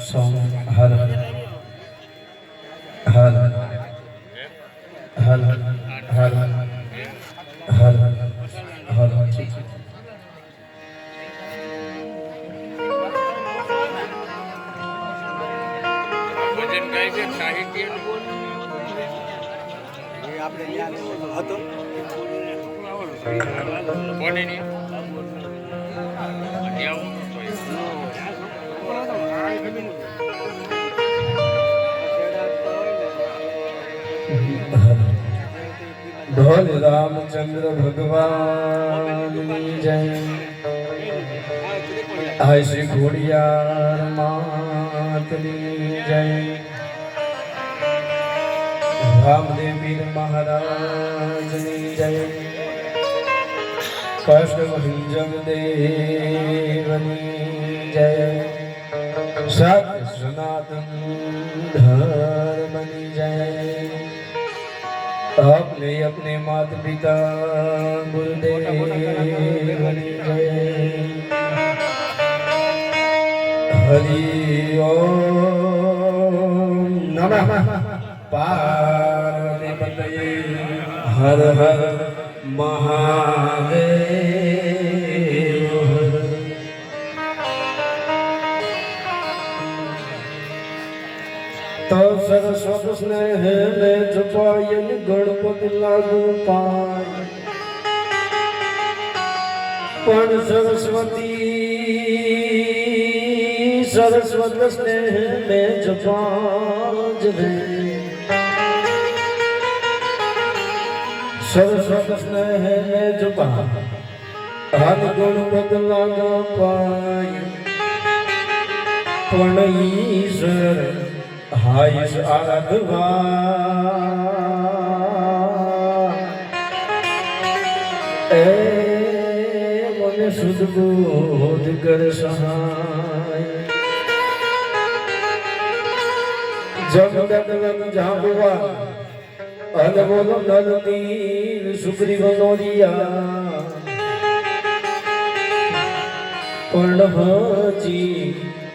સોમ હર હર હર હર હર હર ભજન ગાય છે સાહિત્ય આપણે હતો કોને નહીં ઢોલ રામચંદ્ર ભગવાન જય આય શ્રી ઘોડિયાર માતની જય રામદેવ મહારાજની જય કષ્ટભંજન દેવની જય સત્ય સનાતન ધર્મની જય अपने अपने माता पिता गुरुदेव हरि ओम नमः पार्वती पतये हर हर महादेव। तो सरस्वत स्नेह में जपायन गणपति लागू पाय पण सरस्वती सरस्वत स्नेह में जपाज रे सरस्वत स्नेह में जपा हर गणपति लागा पाय पण ईश्वर हाइस आराधवा ए मन सुध बोध कर सहाय जगत जाबुआ अनमोल नलनील सुग्रीव नोरिया पर्णजी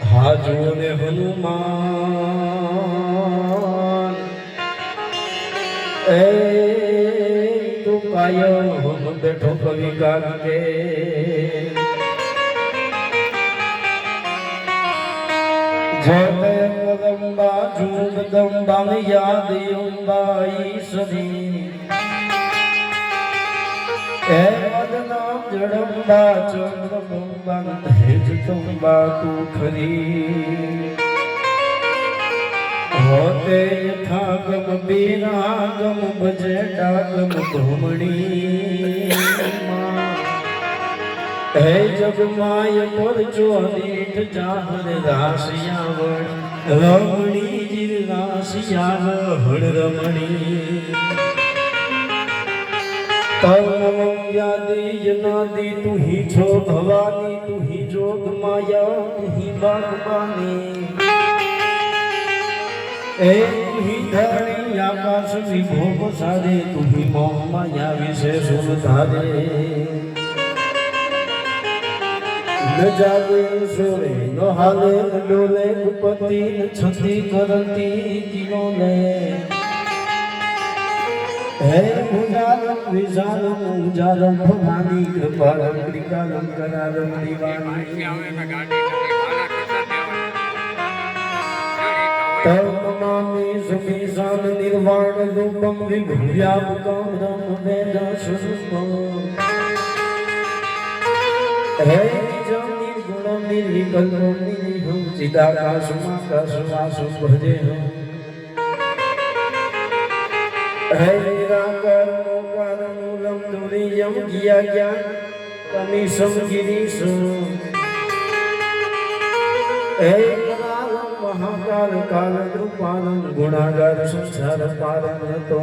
हाजो ने हनुमान ए तू कायो हम बैठो कवि गागे जय कदम्बा झूम दम्बा याद युम्बाई सदी ए मदनाम जड़म्बा चंद्र मुंबा तेज तुम्बा तू खरी होते था गम बीना गम बजे डागम धूमणी हे जग माय पर चोनीठ जाहर रासियावण रमणी जिर रासियावण रमणी तव यादी जनादी तू ही छो भवानी तू ही जोग माया तू ही बागबानी ए तू ही धरणी आकाश विभोग सारे तू ही मोह माया विषय सुन धारे न जागे सोरे न हाले न डोले कुपति न छति करती तीनों ने हे भुजालम विशालम उजालम भवानी कृपालम कृपालम करालम दीवानी तव नमामि सुमीशान निर्वाण रूपम विभुव्यापकम ब्रह्म वेद स्वरूपम हे निजम निर्गुणम निर्विकल्पम निर्विभुम चिदाकाशमाकाशवासुम भजेहम हे निराकार मोकार मूलम दुरीयम किया ज्ञान कमीशम गिरीशम हे कालम महाकाल काल रूपालम गुणागार संसार पारम तो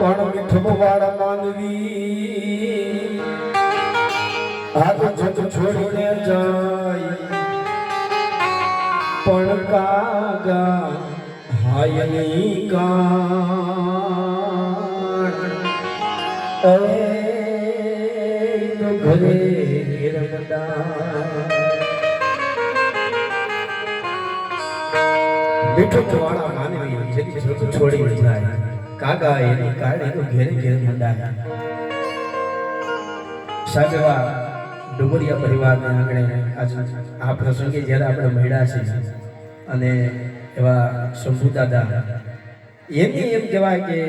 पण मिठवाड़ा मानवी हाथ छत छोड़ने जाय पण कागा हायनी कान ए तो घरे મીઠું વાળા માનવી જેથી જોતું છોડી જાય કાકા એની કાઢી તો ઘેરે ઘેરે મંડાય સાગવા ડુંગરિયા પરિવારને આંગણે આજ આ પ્રસંગે જ્યારે આપણે મળ્યા છે અને એવા શંભુ દાદા એની એમ કહેવાય કે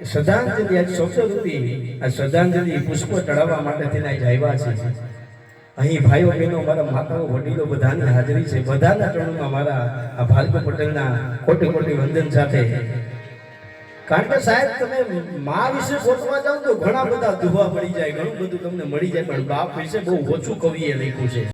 શ્રદ્ધાંજલિ આજ સૌથી આ શ્રદ્ધાંજલિ પુષ્પ ચડાવવા માટે તેને આજ આવ્યા છે અહીં ભાઈઓ બહેનો મારા માતાઓ વડીલો બધાની હાજરી છે બધાના ચરણોમાં મારા આ ભાર્ગવ પટેલના કોટી કોટી વંદન સાથે કારણ કે સાહેબ તમે મા વિશે ગોતવા જાવ તો ઘણા બધા દુહા મળી જાય ઘણું બધું તમને મળી જાય પણ બાપ વિશે બહુ ઓછું કવિએ લખ્યું છે